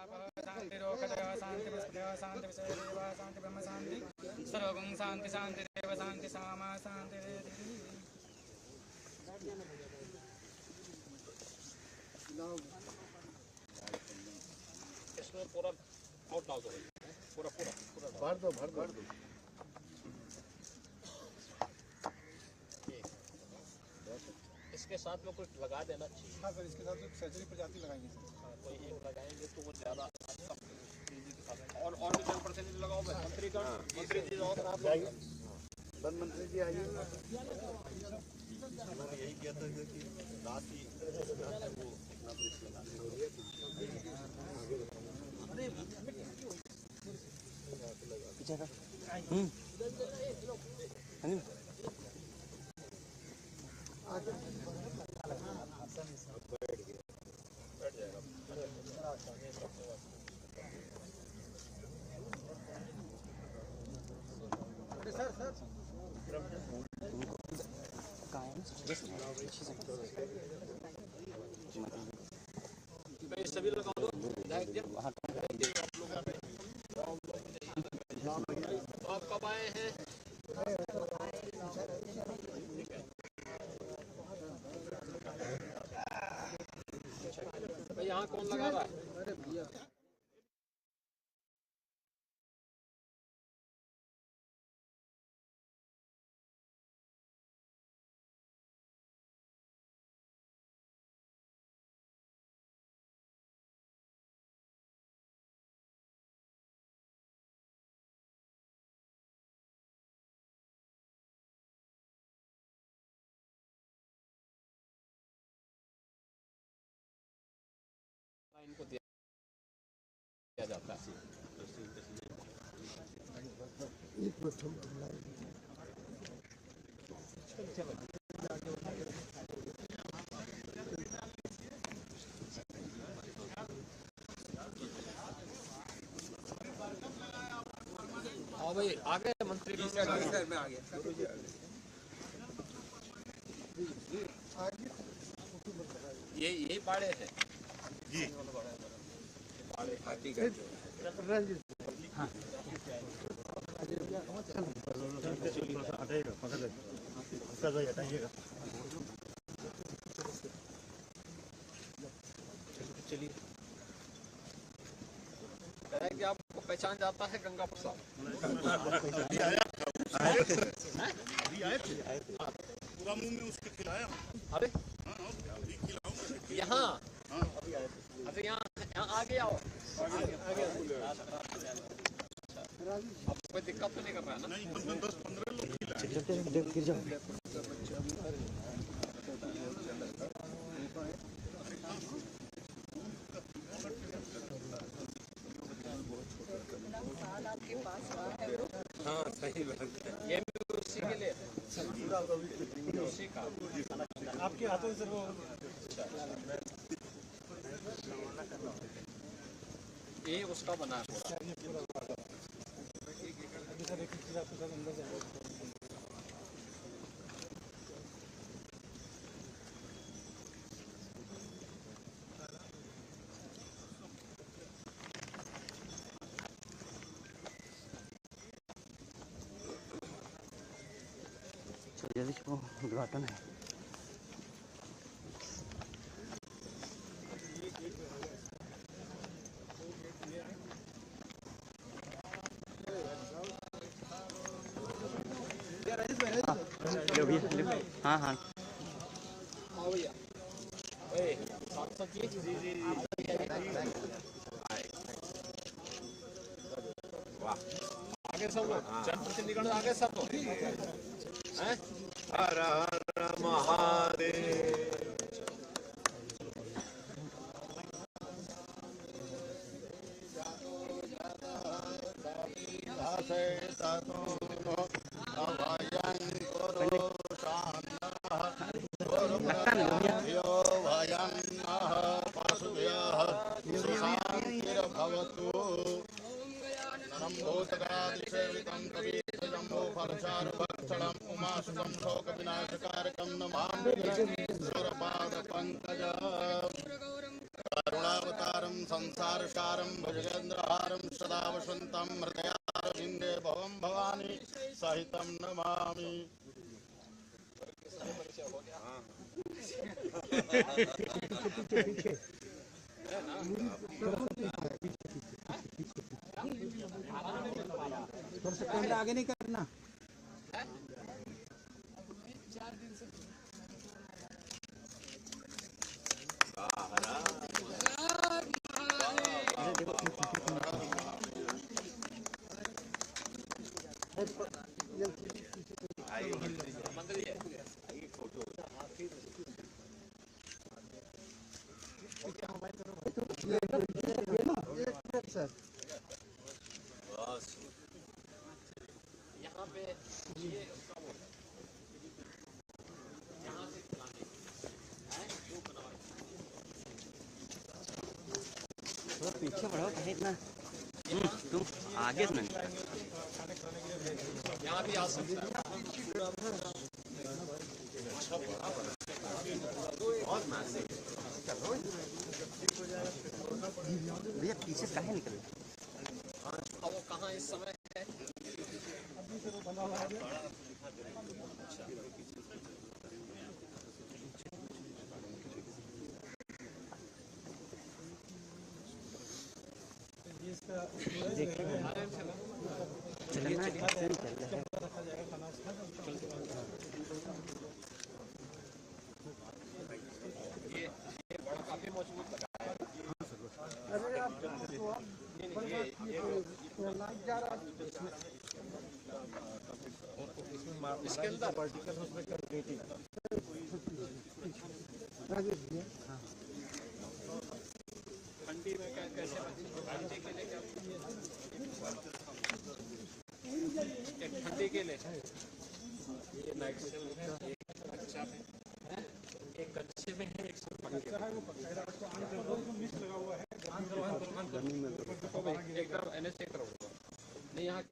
शांतिरोषधय शांतिप्रस्थय शांतिविषयदेव शांतिब्रह्म शांति सर्वगुण शांति शांतिदेव शांति सामा शांति। इसमें पूरा आउट डाल दो, पूरा भर दो। इसके साथ में कुछ लगा देना चाहिए। हाँ सर, इसके साथ सर्जरी प्रजाति लगाएंगे सर। हाँ, कोई एक लगाएंगे तो वो ज़्यादा अच्छा। और भी जनप्रतिनिधि लगाओ, मंत्री जी जाओ, वन मंत्री जी आइए। उन्होंने यही किया था कि रात ही वो अपना ब्रिज लगाने सभी लगा दो। आप कब आए हैं? भाई यहाँ कौन लगा रहा है? इनको दिया जाता है। हाँ भाई, आ गए मंत्री जी। सर मैं आ गया। यही बाड़े हैं जी। ठीक है। चलिए। कि आपको पहचान जाता है गंगा प्रसाद? पूरा मुंह में उसके खिलाया। अरे खिलाऊंगा यहाँ अरे यहाँ आ गया हो। अब कोई दिक्कत तो नहीं कर रहा है ना? नहीं, 10-15 लोग खिलाए। हाँ सही बात है। ये भी उसी के लिए, उसी का आपके हाथों से वो ये उसका बना है पूरा। उद्घाटन है। हाँ हाँ भैया सांसद जी वाह, आगे सब लोग जनप्रतिनिधिगण आगे सब लोग हैं। हर हर महादेव। करुणावतारम शरणं संसारसारं भुजगेन्द्रहारं सदा वसन्तं हृदयारविन्दे भवं भवानी सहितं नमामि। कैमरा आगे नहीं करना। सर यहाँ पे ये उसका वो यहाँ से खिलाने हैं जो बनवाए। थोड़ा पीछे बढ़ो कहीं इतना तुम आगे से नहीं यहाँ भी आ सकता है। भैया पीछे काहे निकल अब वो कहाँ इस समय है? चलना है चल रहा है। ये बड़ा काफी मजबूत लगा है। इसके अंदर पार्टिकल उसमें कर गई थी। ठंडी में कैसे ठंडी के लिए क्या एक ठंडी के लिए ये नाइट अच्छा है, एक कच्चे में है, एक एक तरफ NH एक तरफ होगा नहीं यहाँ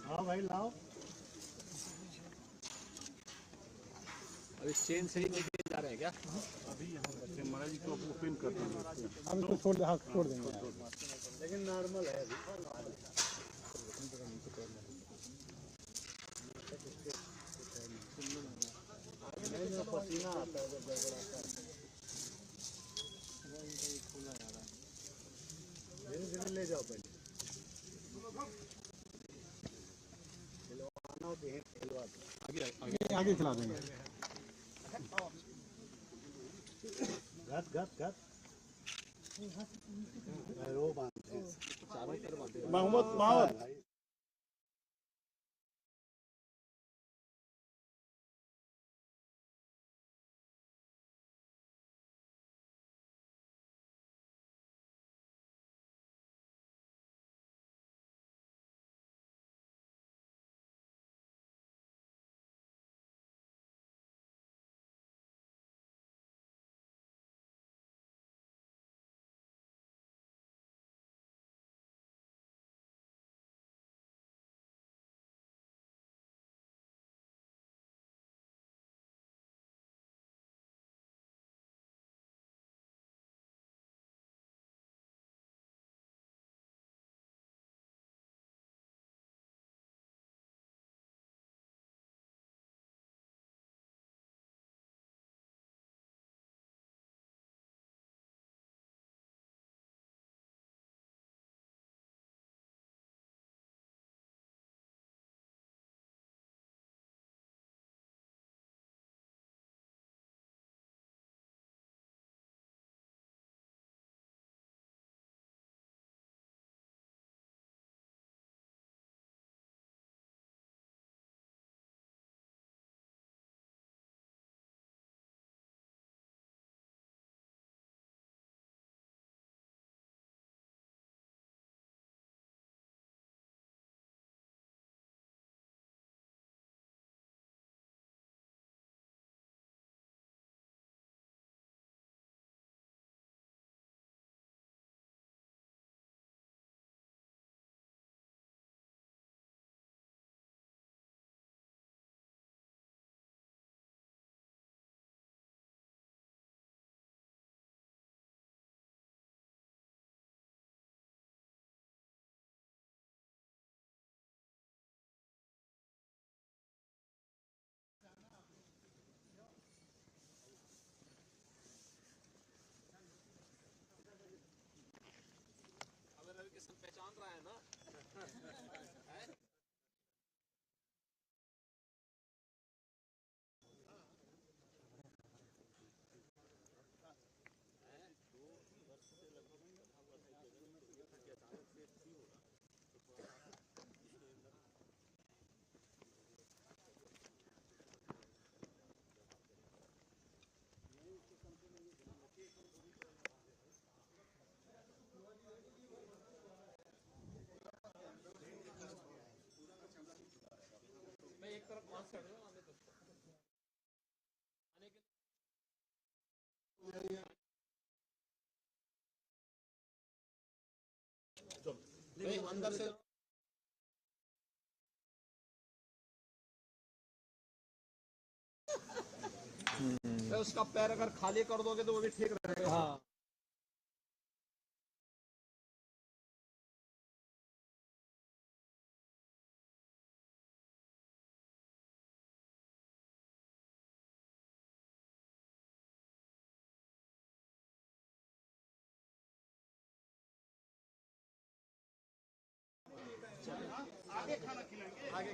हाँ भाई लाओ। अभी चेन से ही लेके जा रहे हैं क्या? अभी यहाँ बच्चे महाराज जी को ओपन कर देंगे। हम इसको छोड़ देंगे लेकिन नॉर्मल है अभी। नहीं पसीना आता है जब गड़बड़ाता है। धीरे धीरे ले जाओ पहले। खिलवाना हो तो यहीं खिलवा दो। आगे खिला देंगे। घट वो बांधते हैं। मोहम्मद पहचान रहा है ना? मैं एक तरफ पास कर दूं आने के नहीं अंदर से उसका पैर अगर खाली कर दोगे तो वो भी ठीक रहेगा। हाँ। आगे खाना खिलाएंगे। आगे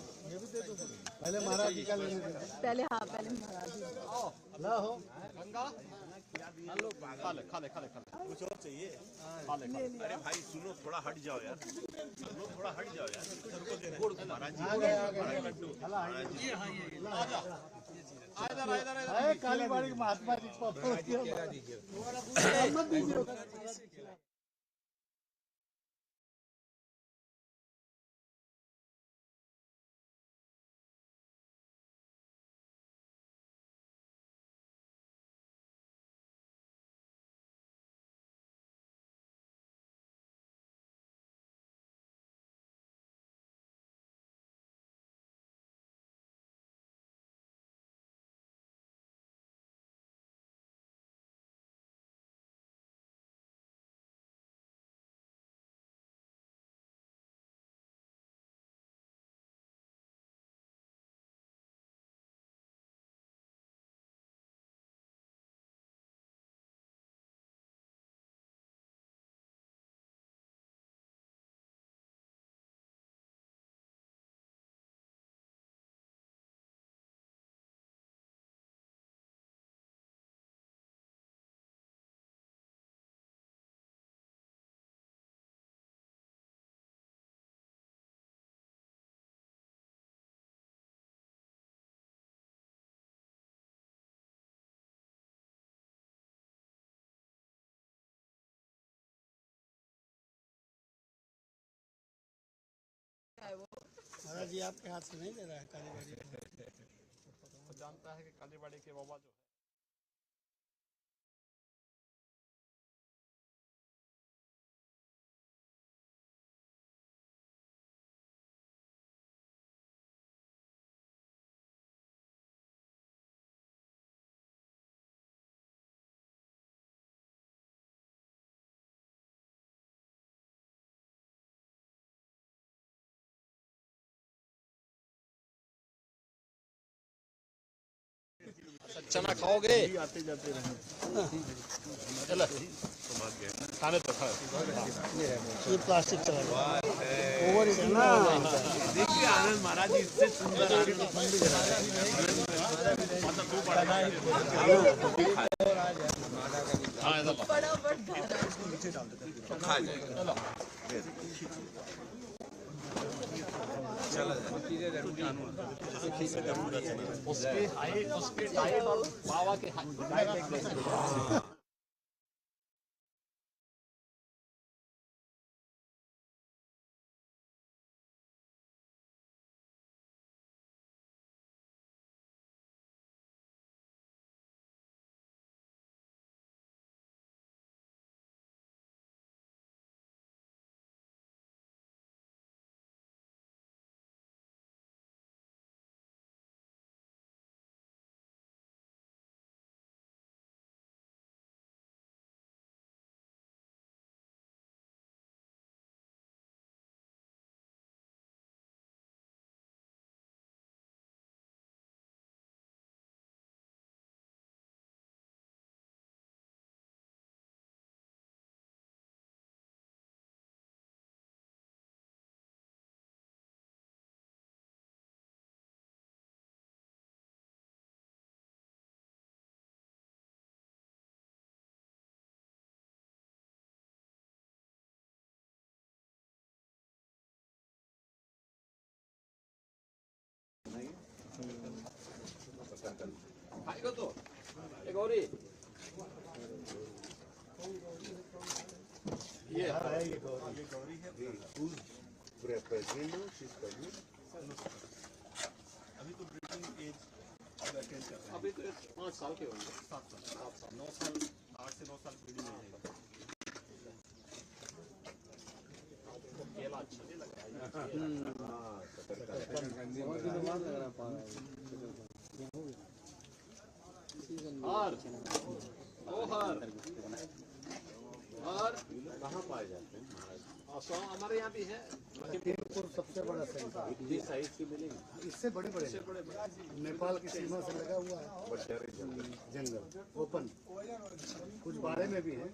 पहले महाराज जी का लेने देना। पहले हाँ पहले महाराज जी। ला हो खा ले खा ले खा ले खा ले कुछ और चाहिए खा ले खा ले। अरे भाई सुनो थोड़ा हट जाओ यार सुनो थोड़ा हट जाओ यार गुड़ महाराज जी लड्डू महाराज जी अरे कालीबाड़ी के महात्मा जी को अप्रोच किया मत दीजिए। महाराज जी आपके हाथ से नहीं ले रहा है कालीबाड़ी वो जानता है कि कालीबाड़ी के बाबा जो है चना खाओगे आते जाते रहे चलो खाने तो खा ये प्लास्टिक चला ओवर है ना। देखिए आनंद महाराज जी इससे सुंदर आगे तो ठंडी उसके डाइट और बाबा के डाइट खाएगा तो एक और ही ये गौरी है अभी तो ब्रीडिंग एज अभी तो 5 साल के होंगे 7 साल 9 साल 8 से 9 साल ब्रीडिंग एज है केला अच्छा नहीं लग और कहाँ पाए जाते हैं हमारे यहाँ भी है सबसे बड़ा सेंटर साइज की मिलेंगे इससे बड़े बड़े नेपाल की सीमा से लगा हुआ है जंगल ओपन कुछ बाड़े में भी है।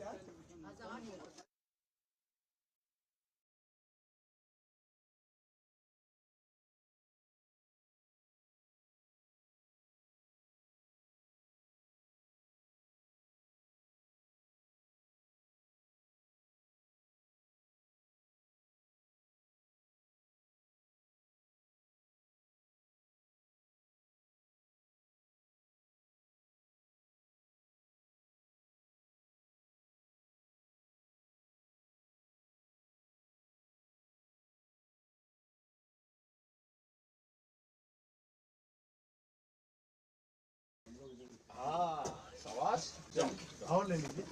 और ले लीजिए।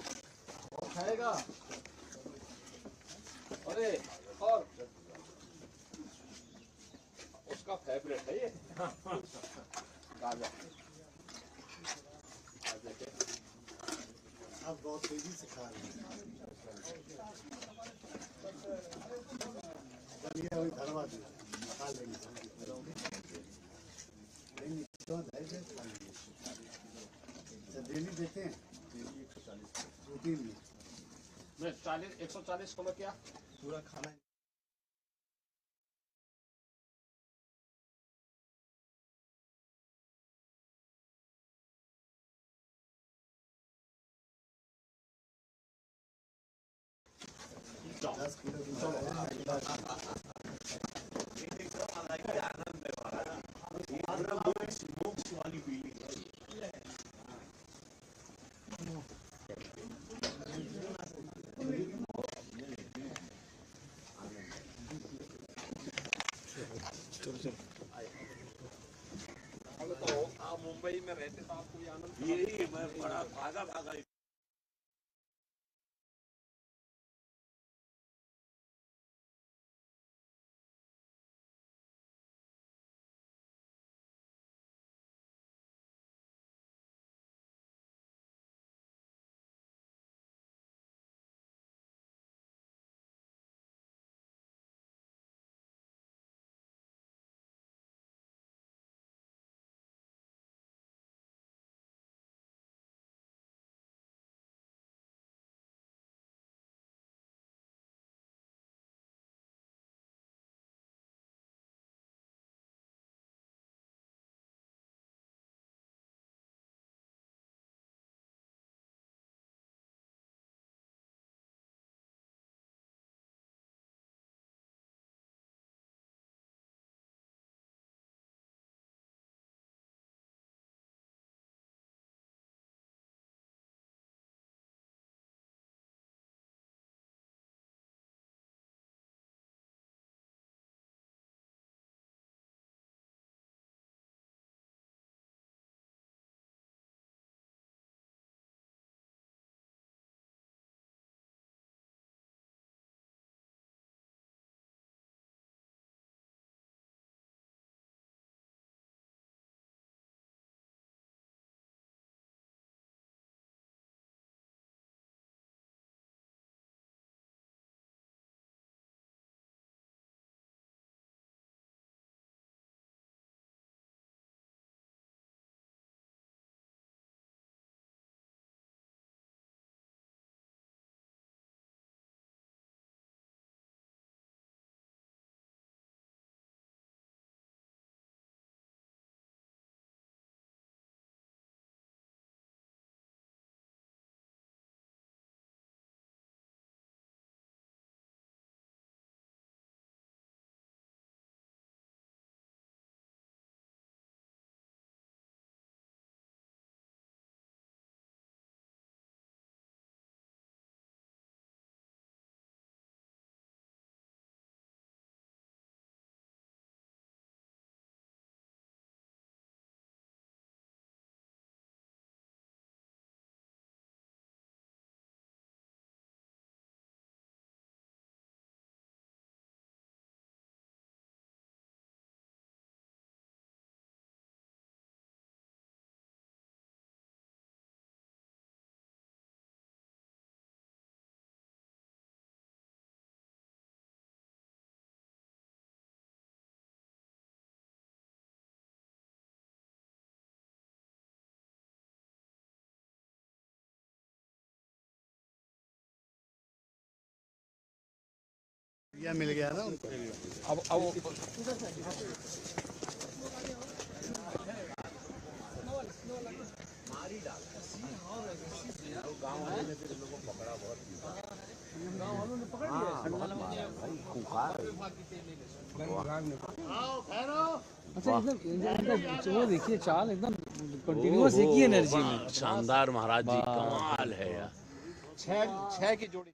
खाएगा। अरे और उसका फेवरेट है ये गाजर। आप बहुत तेजी से खा रहे हैं। चलिए अभी धरवा दिया, खा लेंगे। नहीं, तो धैर्य से खा लेंगे। अच्छा, डेली देते हैं? रूटीन में मैं 140 को मैं क्या पूरा खाना दस किलो की आप मुंबई में रहते तो आपको ये आनंद यही मैं बड़ा भागा भागा मिल गया ना उनको। अब अच्छा एकदम वो देखिए चाल एकदम कंटिन्यूअस एक ही एनर्जी में। शानदार महाराज जी, कमाल है यार। छह की जोड़ी।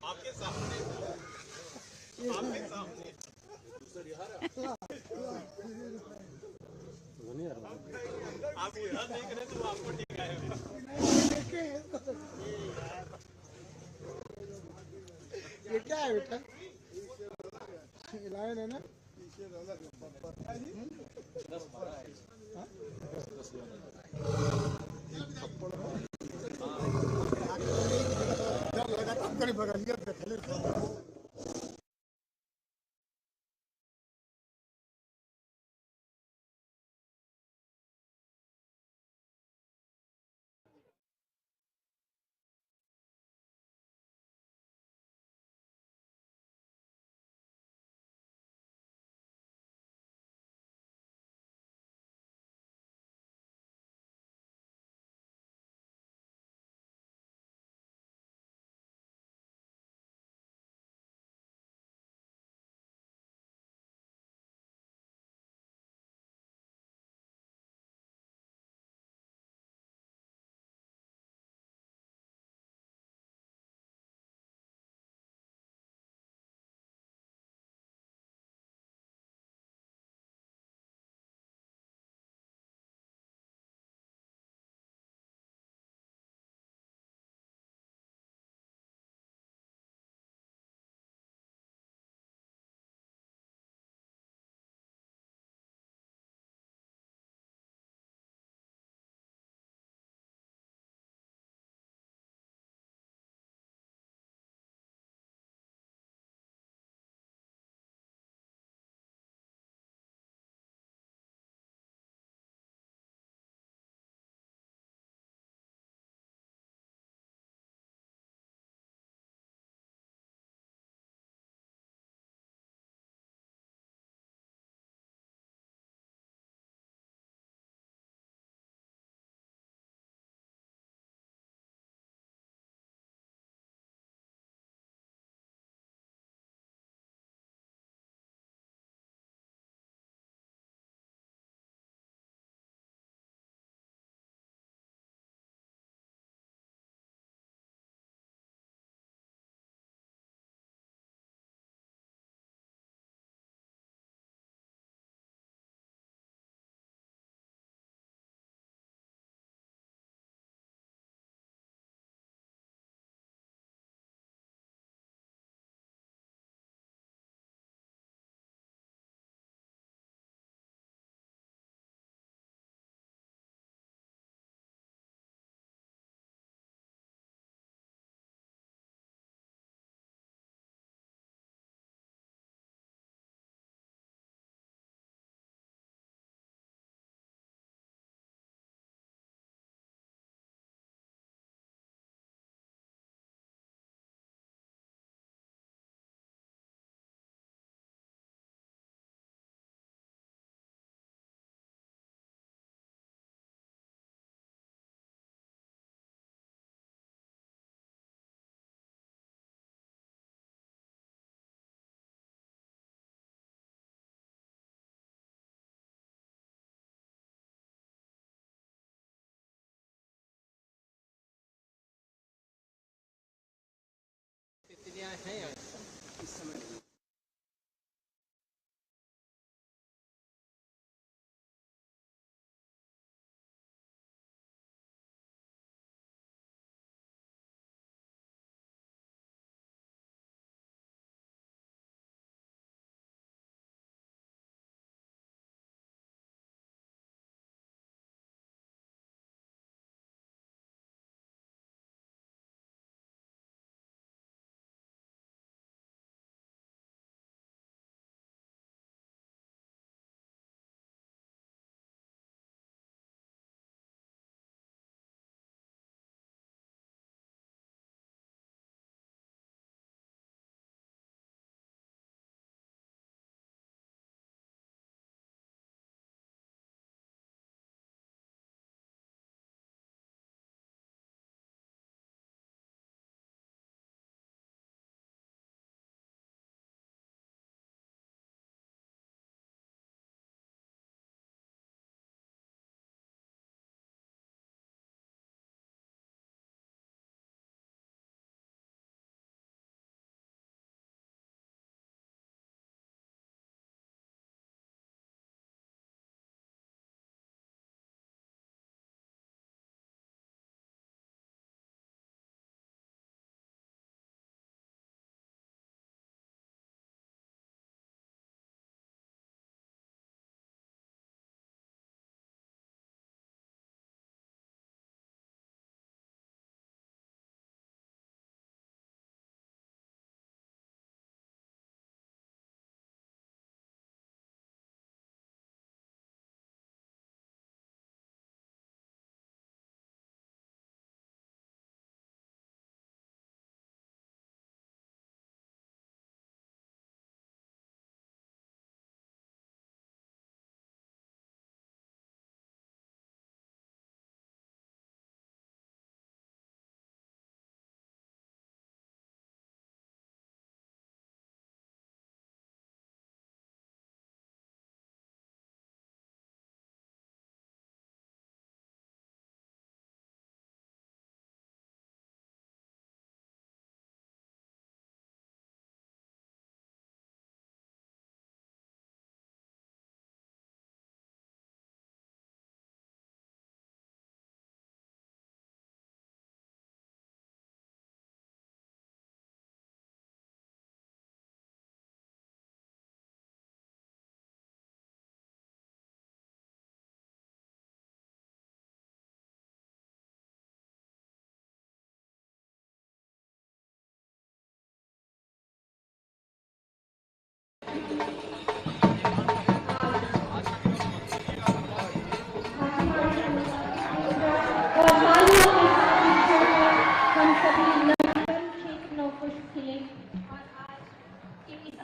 आपके सामने आप यहाँ देख रहे तो आपको ठीक है ये क्या है बेटा? लायन है ना? लगा तो कड़ी बगलिया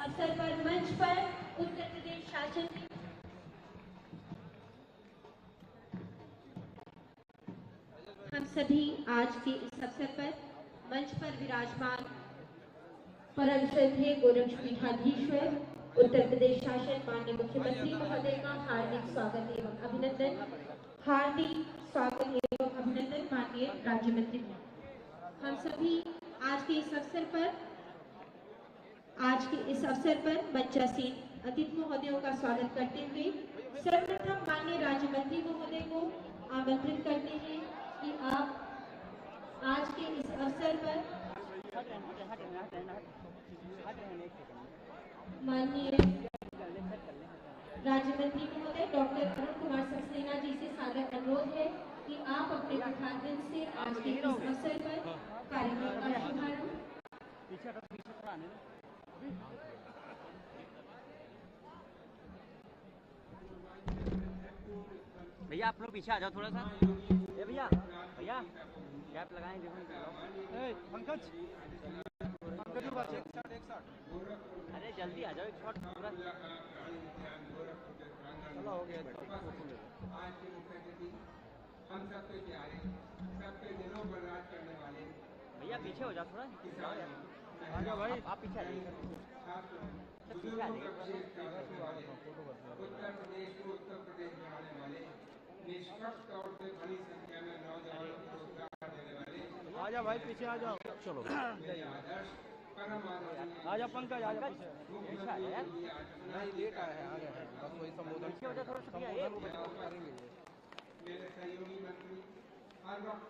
अवसर पर मंच पर उत्तर प्रदेश शासन हम सभी आज के इस अवसर पर मंच पर विराजमान परम श्रद्धेय गोरक्षपीठाधीश्वर उत्तर प्रदेश शासन माननीय मुख्यमंत्री महोदय का हार्दिक स्वागत एवं अभिनंदन। हार्दिक स्वागत एवं अभिनंदन माननीय राज्य मंत्री। हम सभी आज के इस अवसर पर मंचासीन अतिथि महोदयों का स्वागत करते हुए सर्वप्रथम माननीय राज्य मंत्री महोदय को आमंत्रित करते हैं कि आप आज के इस अवसर पर माननीय राज्य मंत्री महोदय डॉक्टर अरुण कुमार सक्सेना जी से सादर अनुरोध है कि आप अपने प्रधान से आज के इस अवसर पर कार्यक्रम का शुभारंभ। भैया आप लोग पीछे आ जाओ थोड़ा सा। ए भैया भैया गैप लगाएं देखो। पंकज अरे जल्दी आ जाओ एक शॉट पूरा। चलो हो गया। हम सबके प्यारे सबके दिलों पर राज करने वाले भैया पीछे हो जाओ थोड़ा। आ जाओ भाई आप पीछे आ जाइए। उत्तर प्रदेश को उत्तर प्रदेश बनाने वाले निष्पक्ष तौर से बड़ी संख्या में नौजवानों को रोजगार देने वाले आ जाओ भाई पीछे आ जाओ। चलो आदर्श परम आ जाओ पंकज आ जाओ पीछे नहीं लेट आया है आ गया है बस वही संबोधन करेंगे। मेरे सहयोगी मंत्री हर वक्त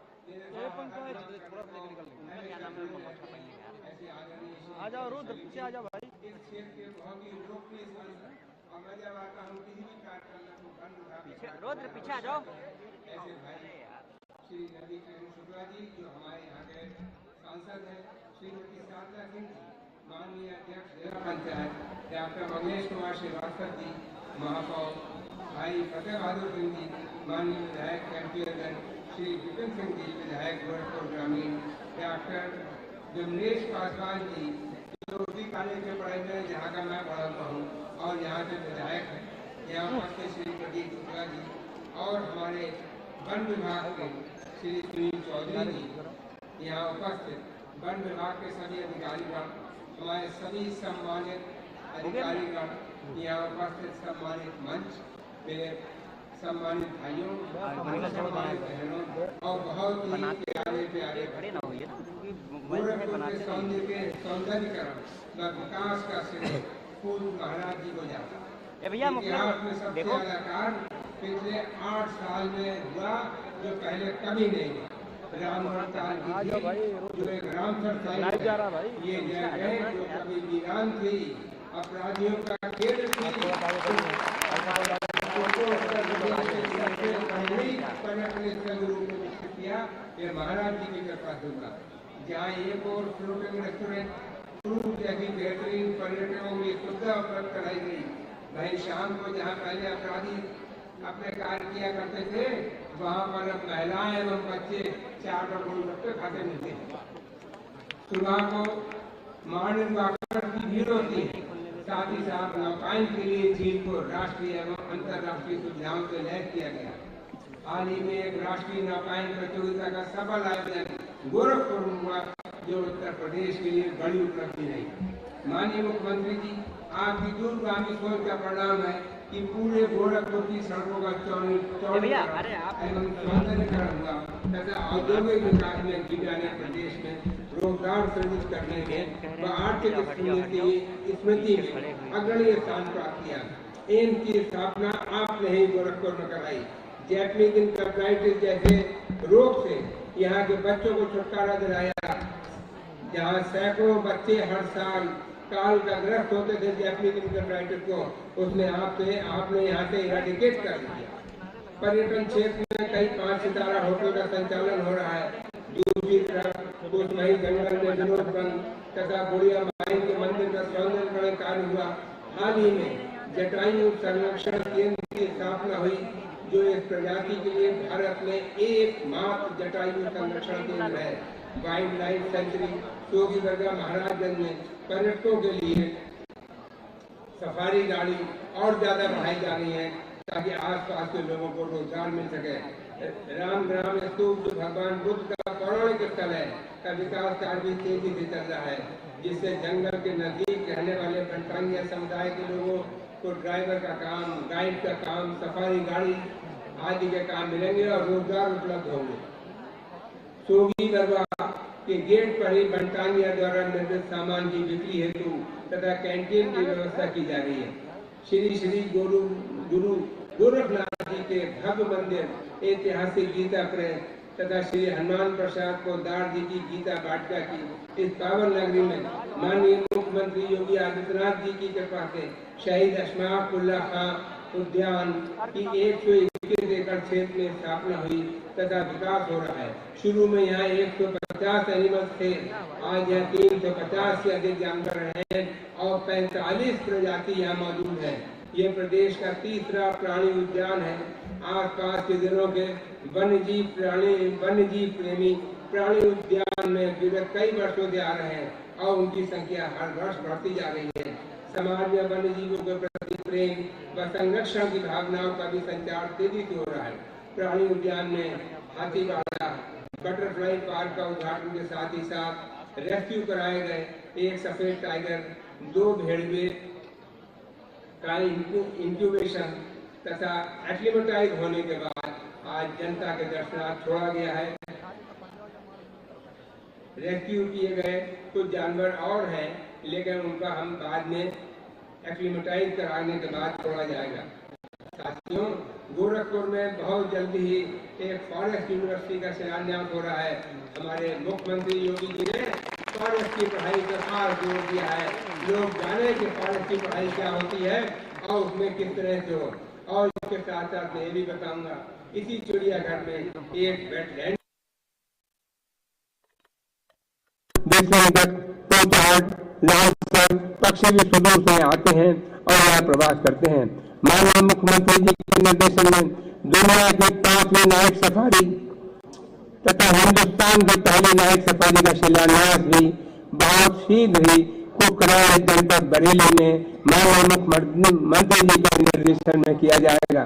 आ जाओ रुद्र पीछे आ जाओ भाई। इस क्षेत्र के बहुत ही लोकप्रिय सांसद और मैं जब आता हूँ किसी भी कार्यक्रम को बंद उठा रुद्र पीछे आ जाओ। ऐसे भाई श्री नदी किरण शुक्ला जी जो हमारे यहाँ के सांसद हैं, श्रीमती शारदा सिंह जी, माननीय अध्यक्ष जिला पंचायत डॉक्टर मंगेश कुमार श्रीवास्तव जी, महापौर भाई फतेह बहादुर सिंह जी, माननीय विधायक एमपीएगंज श्री विपिन सिंह जी विधायक गोरखपुर ग्रामीण, डॉक्टर जमनेश पासवान जी जो उसी कॉलेज में पढ़े हुए जहाँ का मैं पढ़ाता हूँ और यहाँ से विधायक हैं, यहाँ पर श्री प्रदीप शुक्ला जी और हमारे वन विभाग के श्री सुनील चौधरी जी यहाँ उपस्थित वन विभाग के सभी अधिकारीगण, हमारे सभी सम्मानित अधिकारीगण यहाँ उपस्थित सम्मानित मंच, मेरे सम्मानित भाइयों, सम्मानित बहनों और बहुत ही प्यारे प्यारे गोरखपुर के सौंदर्यीकरण व विकास का श्रेय पूर्व महाराज जी को जाता है। इतिहास में सबसे ज्यादा कार्य पिछले 8 साल में हुआ जो पहले कभी नहीं हुआ। रामगढ़ काल जो एक रामसर साइट ये जगह जो कभी वीरान थी, अपराधियों का केंद्र थी, पर्यटन स्थल रूप में विकसित किया, ये महाराज जी की कृपा दूंगा। जहाँ एक और फ्लोटिंग रेस्टोरेंट क्रूज जैसी बेहतरीन पर्यटकों की सुविधा उपलब्ध कराई गई। वहीं शाम को जहाँ पहले अपराधी अपने कार्य किया करते थे, वहाँ पर अब महिलाएं एवं बच्चे चाट और गोलगप्पे खाते मिलते हैं। सुबह को मॉर्निंग वॉकर की भीड़ होती है। साथ ही साथ नौकायन के लिए झील को राष्ट्रीय एवं अंतर्राष्ट्रीय सुविधाओं से लैस किया गया। हाल ही में एक राष्ट्रीय नौकायन प्रतियोगिता का सफल आयोजन गोरखपुर में हुआ, जो उत्तर प्रदेश के लिए बड़ी उपलब्धि रही। माननीय मुख्यमंत्री जी, आपकी दूरगामी सोच का परिणाम है कि पूरे गोरखपुर की सड़कों का चौड़ीकरण एवं सौंदर्यीकरण हुआ तथा औद्योगिक विकास में गिराने प्रदेश में रोजगार सृजित करने में व आर्थिक स्मृति में अग्रणी स्थान प्राप्त किया। एम्स की स्थापना आपने ही गोरखपुर में कराई। जैपनीज इंसेफेलाइटिस जैसे रोग से यहाँ के बच्चों को छुटकारा दिलाया। जहाँ सैकड़ों बच्चे हर साल काल का ग्रस्त होते थे जैपनीज इंसेफेलाइटिस को, उसने आपने यहाँ से इरेडिकेट कर दिया। पर्यटन क्षेत्र में कई 5 सितारा होटल का संचालन हो रहा है। दूसरी तरफ कुसमही जंगल में विनोद वन तथा बुढ़िया माई के मंदिर का सौंदर्यीकरण कार्य हुआ हाल ही में जटायु संरक्षण केंद्र की स्थापना हुई, जो इस प्रजाति के लिए भारत में एकमात्र जटायु संरक्षण केंद्र है। वाइल्ड लाइफ सेंचुरी जोगीबर्गा महाराजगंज में पर्यटकों के लिए सफारी गाड़ी और ज्यादा बढ़ाई जा रही है, ताकि आसपास के लोगों को रोजगार मिल सके। राम ग्राम स्तूप, जो भगवान बुद्ध का पौराणिक स्थल है, का विकास कार्य भी तेजी से चल रहा है, जिससे जंगल के नजदीक रहने वाले बनटांगिया समुदाय के लोगों को ड्राइवर का काम, गाइड का काम, सफारी गाड़ी आदि के काम मिलेंगे और रोजगार उपलब्ध होंगे। जोगीबर्गा के गेट पर ही बनटांगिया द्वारा निर्मित सामान की बिक्री हेतु तथा कैंटीन की व्यवस्था की जा रही है। श्री श्री गुरु गोरखनाथ जी के भव्य मंदिर, ऐतिहासिक गीता प्रेस तथा श्री हनुमान प्रसाद पोद्दार जी की गीता वाटिका की इस पावन नगरी में माननीय मुख्यमंत्री योगी आदित्यनाथ जी की कृपा से शहीद अशफाक उल्लाह खां उद्यान की 121 एकड़ क्षेत्र में स्थापना हुई तथा विकास हो रहा है। शुरू में यहाँ 150 एनिमल्स थे, आज यहाँ 350 से अधिक जानवर हैं और 45 प्रजाति यहाँ मौजूद है। ये प्रदेश का तीसरा प्राणी उद्यान है। आसपास के जिलों के वन्यजीव प्रेमी प्राणी उद्यान में विगत कई वर्षों से आ रहे हैं और उनकी संख्या हर वर्ष बढ़ती जा रही है। समाज में वन्य जीवों के प्रति प्रेम व संरक्षण की भावनाओं का भी संचार तेजी से हो रहा है। प्राणी उद्यान में हाथीवाड़ा बटरफ्लाई पार्क का उद्घाटन के साथ ही साथ रेस्क्यू कराए गए एक सफेद टाइगर, 2 भेड़िए का इंक्यूबेशन तथा एक्लिमेटाइज होने के बाद आज जनता के दर्शनार्थ छोड़ा गया है। रेस्क्यू किए गए कुछ जानवर और हैं, लेकिन उनका हम बाद में एक्लिमेटाइज कराने के बाद छोड़ा जाएगा। साथियों, गोरखपुर में बहुत जल्दी ही एक फॉरेस्ट यूनिवर्सिटी का शिलान्यास हो रहा है। हमारे मुख्यमंत्री योगी जी ने फॉरेस्ट की पढ़ाई पर खास जोर दिया है। लोग जाने कि फॉरेस्ट की पढ़ाई क्या होती है और उसमें किस तरह से हो। और इसके साथ साथ मैं भी बताऊंगा, इसी चिड़ियाघर में एक वेटलैंड पक्षी भी सुदूर से आते हैं और यहाँ प्रवास करते हैं। माननीय मुख्यमंत्री जी के निर्देशन में दुनिया की 5वीं नाइट सफारी तथा हिंदुस्तान की पहली नाइट सफारी का शिलान्यास भी बहुत शीघ्र ही कुकराय जनपद बरेली में माननीय मुख्यमंत्री जी के निर्देशन में किया जाएगा।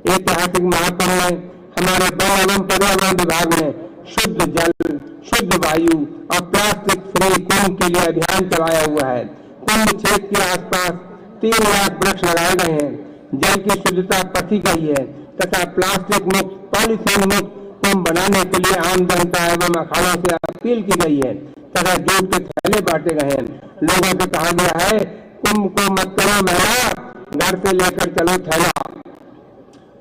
ऐतिहासिक महाकुंभ में हमारे वन एवं पर्यावरण विभाग ने शुद्ध जल, शुद्ध वायु और प्लास्टिक फ्री कुंभ के लिए अभियान चलाया हुआ है। कुंभ क्षेत्र के आसपास 3 लाख वृक्ष लगाए गए हैं। जल की शुद्धता परखी गई है तथा प्लास्टिक मुक्त, पॉलीथीन मुक्त कुंभ बनाने के लिए आम जनता एवं अखाड़ों से अपील की गई है तथा जूट के थैले बांटे गए हैं। लोगों से कहा गया है, कुंभ को मत करो महंगा, घर से लेकर चलो थैला।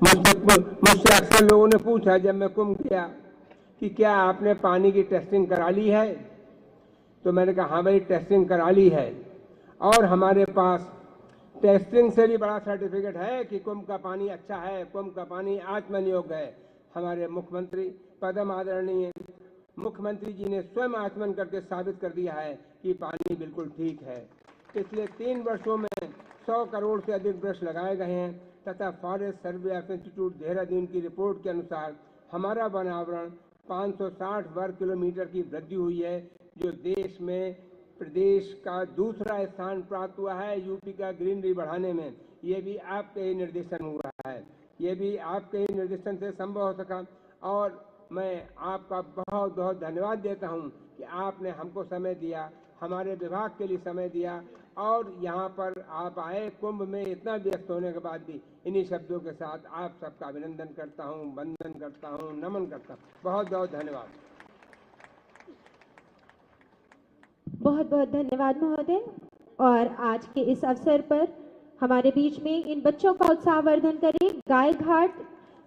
मुझसे अक्सर लोगों ने पूछा जब मैं कुंभ गया कि क्या आपने पानी की टेस्टिंग करा ली है, तो मैंने कहा हाँ भाई टेस्टिंग करा ली है और हमारे पास टेस्टिंग से भी बड़ा सर्टिफिकेट है कि कुंभ का पानी अच्छा है, कुंभ का पानी आचमन योग्य है। हमारे मुख्यमंत्री पदम आदरणीय मुख्यमंत्री जी ने स्वयं आचमन करके साबित कर दिया है कि पानी बिल्कुल ठीक है। पिछले 3 वर्षों में 100 करोड़ से अधिक वृक्ष लगाए गए हैं तथा forest survey of institute Dehradun की रिपोर्ट के अनुसार हमारा वनावरण 560 वर्ग किलोमीटर की वृद्धि हुई है, जो देश में प्रदेश का दूसरा स्थान प्राप्त हुआ है यूपी का ग्रीनरी बढ़ाने में। ये भी आपके ही निर्देशन हुआ है, ये भी आपके ही निर्देशन से संभव हो सका और मैं आपका बहुत बहुत धन्यवाद देता हूं कि आपने हमको समय दिया, हमारे विभाग के लिए समय दिया और यहाँ पर आप आए। कुंभ में इतना व्यस्त होने के बाद भी इन्हीं शब्दों के साथ आप सबका अभिनंदन करता हूँ, वंदन करता हूँ, नमन करता हूँ। बहुत बहुत धन्यवाद। बहुत बहुत धन्यवाद महोदय। और आज के इस अवसर पर हमारे बीच में इन बच्चों का उत्साहवर्धन करें गाय घाट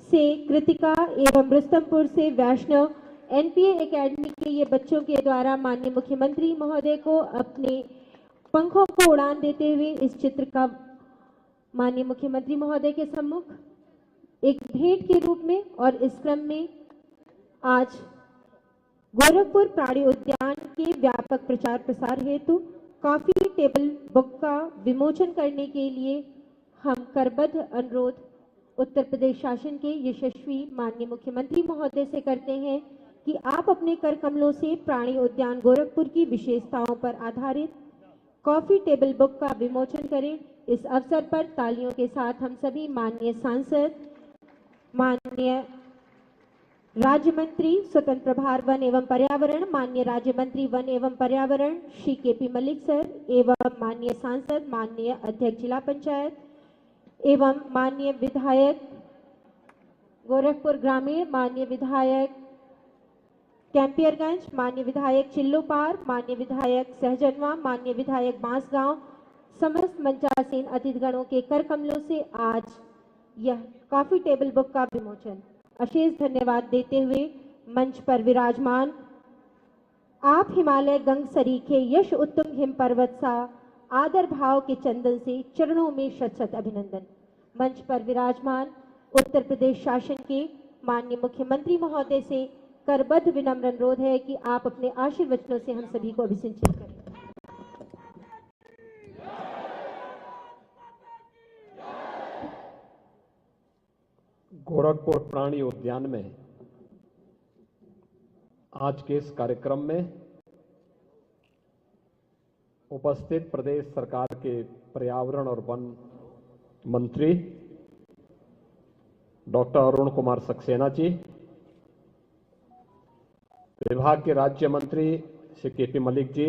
से कृतिका एवं रुस्तमपुर से वैष्णव, एनपीए एकेडमी के ये बच्चों के द्वारा माननीय मुख्यमंत्री महोदय को अपने पंखों को उड़ान देते हुए इस चित्र का माननीय मुख्यमंत्री महोदय के सम्मुख एक भेंट के रूप में और इस क्रम में आज गोरखपुर प्राणी उद्यान के व्यापक प्रचार प्रसार हेतु काफी टेबल बुक का विमोचन करने के लिए हम करबद्ध अनुरोध उत्तर प्रदेश शासन के यशस्वी माननीय मुख्यमंत्री महोदय से करते हैं कि आप अपने कर कमलों से प्राणी उद्यान गोरखपुर की विशेषताओं पर आधारित कॉफी टेबल बुक का विमोचन करें। इस अवसर पर तालियों के साथ हम सभी माननीय सांसद, माननीय राज्य मंत्री स्वतंत्र प्रभार वन एवं पर्यावरण, माननीय राज्य मंत्री वन एवं पर्यावरण श्री के.पी. मलिक सर एवं माननीय सांसद, माननीय अध्यक्ष जिला पंचायत एवं माननीय विधायक गोरखपुर ग्रामीण, माननीय विधायक कैंपियरगंज, माननीय विधायक चिल्लोपार, माननीय विधायक सहजनवा, माननीय विधायक बांसगांव, समस्त मंचासीन अतिथिगणों के कर कमलों से आज यह कॉफी टेबल बुक का विमोचन अशेष धन्यवाद देते हुए मंच पर विराजमान आप हिमालय गंग सरीखे यश उत्तम हिम पर्वत सा आदर भाव के चंदन से चरणों में शत शत अभिनंदन। मंच पर विराजमान उत्तर प्रदेश शासन के माननीय मुख्यमंत्री महोदय से करबद्ध विनम्र अनुरोध है कि आप अपने आशीर्वचनों से हम सभी को अभिसिंचित करें। गोरखपुर प्राणी उद्यान में आज के इस कार्यक्रम में उपस्थित प्रदेश सरकार के पर्यावरण और वन मंत्री डॉक्टर अरुण कुमार सक्सेना जी, विभाग के राज्य मंत्री श्री के.पी. मलिक जी,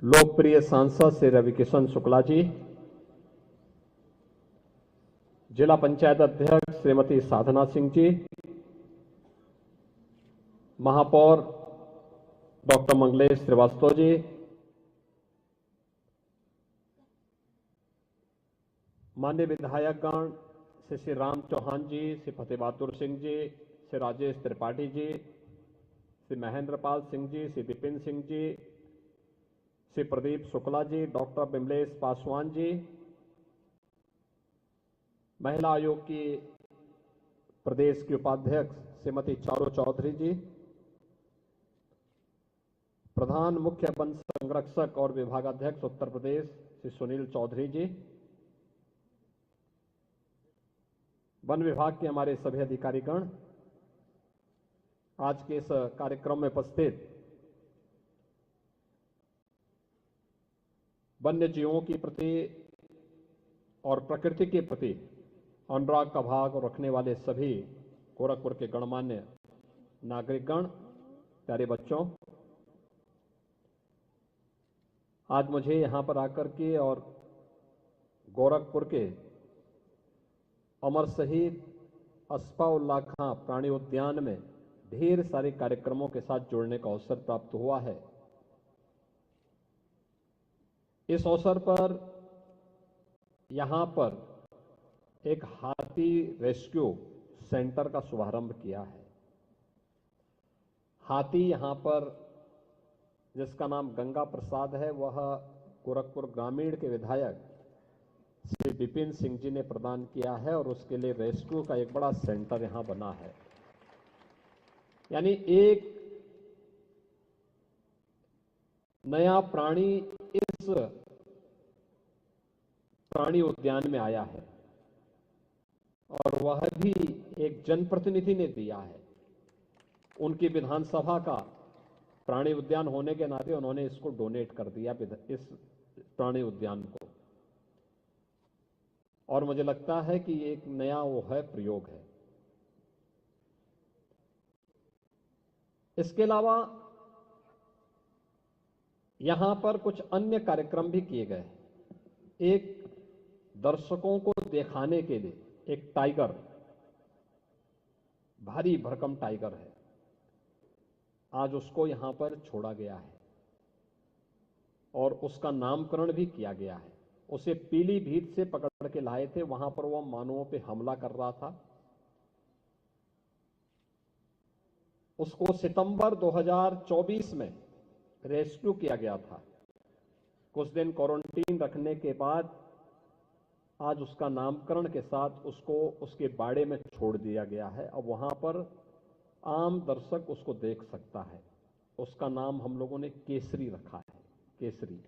लोकप्रिय सांसद श्री रविकिशन शुक्ला जी, जिला पंचायत अध्यक्ष श्रीमती साधना सिंह जी, महापौर डॉक्टर मंगलेश श्रीवास्तव जी, माननीय विधायकगण श्री राम चौहान जी, श्री फतेह बहादुर सिंह जी, श्री राजेश त्रिपाठी जी, श्री महेंद्र पाल सिंह जी, श्री विपिन सिंह जी, श्री प्रदीप शुक्ला जी, डॉक्टर बिमलेश पासवान जी, महिला आयोग की प्रदेश की उपाध्यक्ष श्रीमती चारू चौधरी जी, प्रधान मुख्य वन संरक्षक और विभागाध्यक्ष उत्तर प्रदेश श्री सुनील चौधरी जी, वन विभाग के हमारे सभी अधिकारीगण, आज के इस कार्यक्रम में उपस्थित वन्य जीवों के प्रति और प्रकृति के प्रति अनुराग का भाव रखने वाले सभी गोरखपुर के गणमान्य नागरिकगण, प्यारे बच्चों, आज मुझे यहां पर आकर के और गोरखपुर के अमर शहीद अस्फाउल्लाह खां प्राणी उद्यान में ढेर सारे कार्यक्रमों के साथ जुड़ने का अवसर प्राप्त हुआ है। इस अवसर पर यहां पर एक हाथी रेस्क्यू सेंटर का शुभारंभ किया है। हाथी यहां पर जिसका नाम गंगा प्रसाद है, वह गोरखपुर ग्रामीण के विधायक श्री विपिन सिंह जी ने प्रदान किया है और उसके लिए रेस्क्यू का एक बड़ा सेंटर यहां बना है। यानी एक नया प्राणी इस प्राणी उद्यान में आया है और वह भी एक जनप्रतिनिधि ने दिया है। उनकी विधानसभा का प्राणी उद्यान होने के नाते उन्होंने इसको डोनेट कर दिया, इस प्राणी उद्यान को, और मुझे लगता है कि एक नया वो है प्रयोग है। इसके अलावा यहां पर कुछ अन्य कार्यक्रम भी किए गए। एक दर्शकों को दिखाने के लिए एक टाइगर, भारी भरकम टाइगर है, आज उसको यहां पर छोड़ा गया है और उसका नामकरण भी किया गया है। उसे पीलीभीत से पकड़ के लाए थे, वहां पर वह मानवों पे हमला कर रहा था। उसको सितंबर 2024 में रेस्क्यू किया गया था। कुछ दिन क्वारंटीन रखने के बाद आज उसका नामकरण के साथ उसको उसके बाड़े में छोड़ दिया गया है। अब वहां पर आम दर्शक उसको देख सकता है। उसका नाम हम लोगों ने केसरी रखा है। केसरी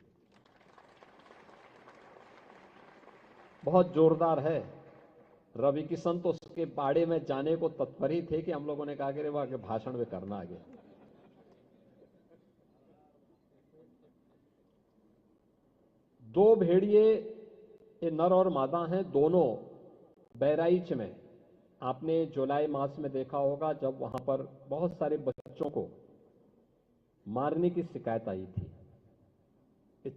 बहुत जोरदार है। रवि किशन तो उसके बाड़े में जाने को तत्पर ही थे कि हम लोगों ने कहा कि रे वो आगे भाषण में करना आगे। दो भेड़िए, ये नर और मादा हैं, दोनों बहराइच में। आपने जुलाई मास में देखा होगा जब वहां पर बहुत सारे बच्चों को मारने की शिकायत आई थी।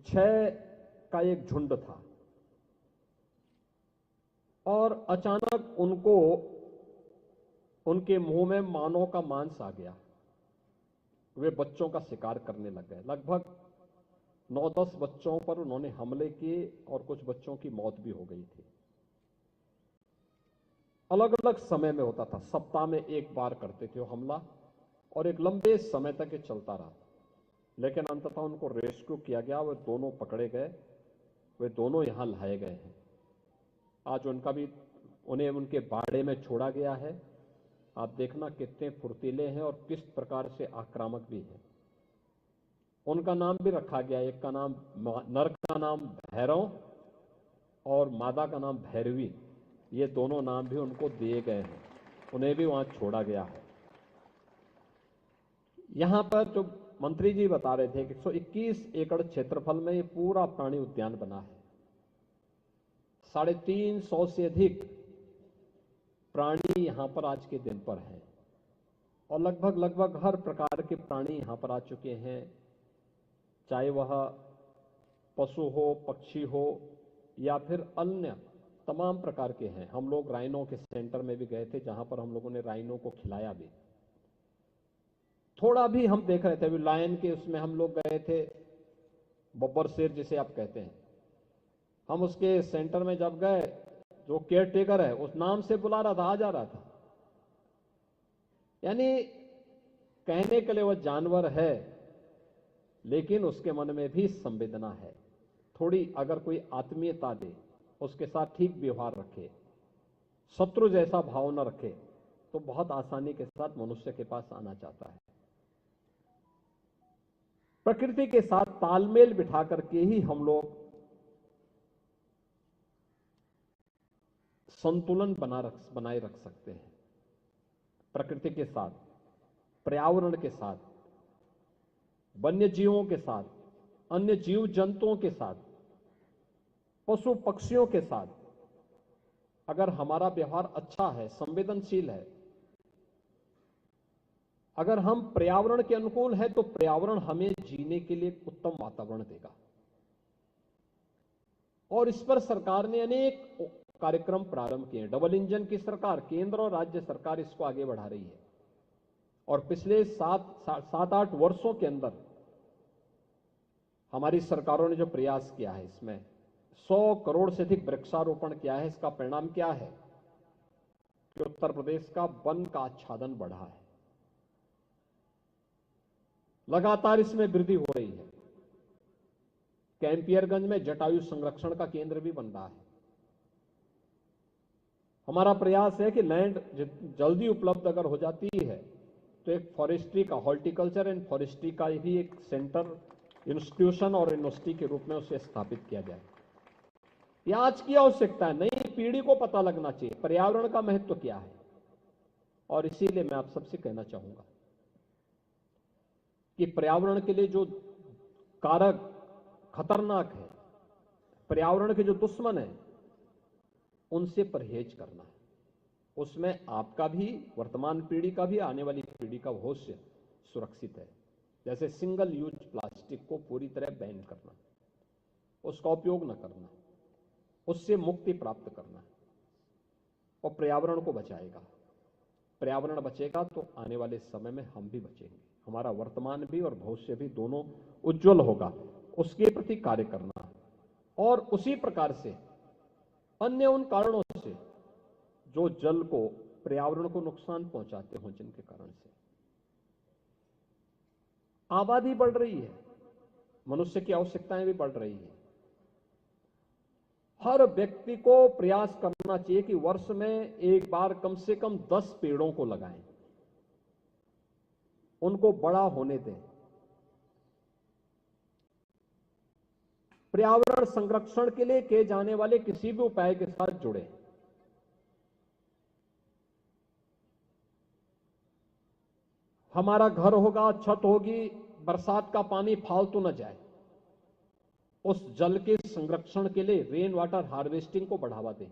6 का एक झुंड था और अचानक उनको उनके मुंह में मानव का मांस आ गया। वे बच्चों का शिकार करने लग गए। लगभग 9-10 बच्चों पर उन्होंने हमले किए और कुछ बच्चों की मौत भी हो गई थी। अलग अलग समय में होता था, सप्ताह में एक बार करते थे वो हमला और एक लंबे समय तक ये चलता रहा। लेकिन अंततः उनको रेस्क्यू किया गया, वे दोनों पकड़े गए, वे दोनों यहां लाए गए हैं। आज उन्हें उनके बाड़े में छोड़ा गया है। आप देखना कितने फुर्तीले हैं और किस प्रकार से आक्रामक भी हैं। उनका नाम भी रखा गया, एक का नाम, नर का नाम भैरव और मादा का नाम भैरवी। ये दोनों नाम भी उनको दिए गए हैं, उन्हें भी वहां छोड़ा गया है। यहां पर जो मंत्री जी बता रहे थे कि 121 एकड़ क्षेत्रफल में ये पूरा प्राणी उद्यान बना है। 350 से अधिक प्राणी यहां पर आज के दिन पर हैं और लगभग हर प्रकार के प्राणी यहां पर आ चुके हैं, चाहे वह पशु हो, पक्षी हो या फिर अन्य तमाम प्रकार के हैं। हम लोग राइनो के सेंटर में भी गए थे जहां पर हम लोगों ने राइनो को खिलाया भी। थोड़ा भी हम देख रहे थे, अभी लायन के उसमें हम लोग गए थे, बब्बर शेर जिसे आप कहते हैं। हम उसके सेंटर में जब गए, जो केयर टेकर है उस नाम से बुला रहा था, आ जा रहा था। यानी कहने के लिए वह जानवर है लेकिन उसके मन में भी संवेदना है। थोड़ी अगर कोई आत्मीयता दे, उसके साथ ठीक व्यवहार रखे, शत्रु जैसा भाव न रखे, तो बहुत आसानी के साथ मनुष्य के पास आना चाहता है। प्रकृति के साथ तालमेल बिठा करके ही हम लोग संतुलन बनाए रख सकते हैं। प्रकृति के साथ, पर्यावरण के साथ, वन्य जीवों के साथ, अन्य जीव जंतुओं के साथ, पशु पक्षियों के साथ अगर हमारा व्यवहार अच्छा है, संवेदनशील है, अगर हम पर्यावरण के अनुकूल है, तो पर्यावरण हमें जीने के लिए उत्तम वातावरण देगा। और इस पर सरकार ने अनेक कार्यक्रम प्रारंभ किए हैं। डबल इंजन की सरकार, केंद्र और राज्य सरकार इसको आगे बढ़ा रही है और पिछले 7-8 वर्षों के अंदर हमारी सरकारों ने जो प्रयास किया है, इसमें 100 करोड़ से अधिक वृक्षारोपण किया है। इसका परिणाम क्या है कि उत्तर प्रदेश का वन का आच्छादन बढ़ा है, लगातार इसमें वृद्धि हो रही है। कैंपियरगंज में जटायु संरक्षण का केंद्र भी बन रहा है। हमारा प्रयास है कि लैंड जल्दी उपलब्ध अगर हो जाती है तो एक फॉरेस्ट्री का, हॉर्टिकल्चर एंड फॉरेस्ट्री का ही एक सेंटर, इंस्टीट्यूशन और यूनिवर्सिटी के रूप में उसे स्थापित किया जाए। यह आज की आवश्यकता है। नई पीढ़ी को पता लगना चाहिए पर्यावरण का महत्व क्या है। और इसीलिए मैं आप सबसे कहना चाहूंगा कि पर्यावरण के लिए जो कारक खतरनाक है, पर्यावरण के जो दुश्मन है, उनसे परहेज करना है। उसमें आपका भी, वर्तमान पीढ़ी का भी, आने वाली पीढ़ी का भविष्य सुरक्षित है। जैसे सिंगल यूज प्लास्टिक को पूरी तरह बैन करना, उसका उपयोग न करना, उससे मुक्ति प्राप्त करना और पर्यावरण को बचाएगा। पर्यावरण बचेगा तो आने वाले समय में हम भी बचेंगे, हमारा वर्तमान भी और भविष्य भी दोनों उज्जवल होगा। उसके प्रति कार्य करना और उसी प्रकार से अन्य उन कारणों से जो जल को, पर्यावरण को नुकसान पहुंचाते हों, जिनके कारण से आबादी बढ़ रही है, मनुष्य की आवश्यकताएं भी बढ़ रही है। हर व्यक्ति को प्रयास करना चाहिए कि वर्ष में एक बार कम से कम 10 पेड़ों को लगाएं, उनको बड़ा होने दें। पर्यावरण संरक्षण के लिए किए जाने वाले किसी भी उपाय के साथ जुड़े। हमारा घर होगा, छत होगी, बरसात का पानी फालतू न जाए, उस जल के संरक्षण के लिए रेन वाटर हार्वेस्टिंग को बढ़ावा दें।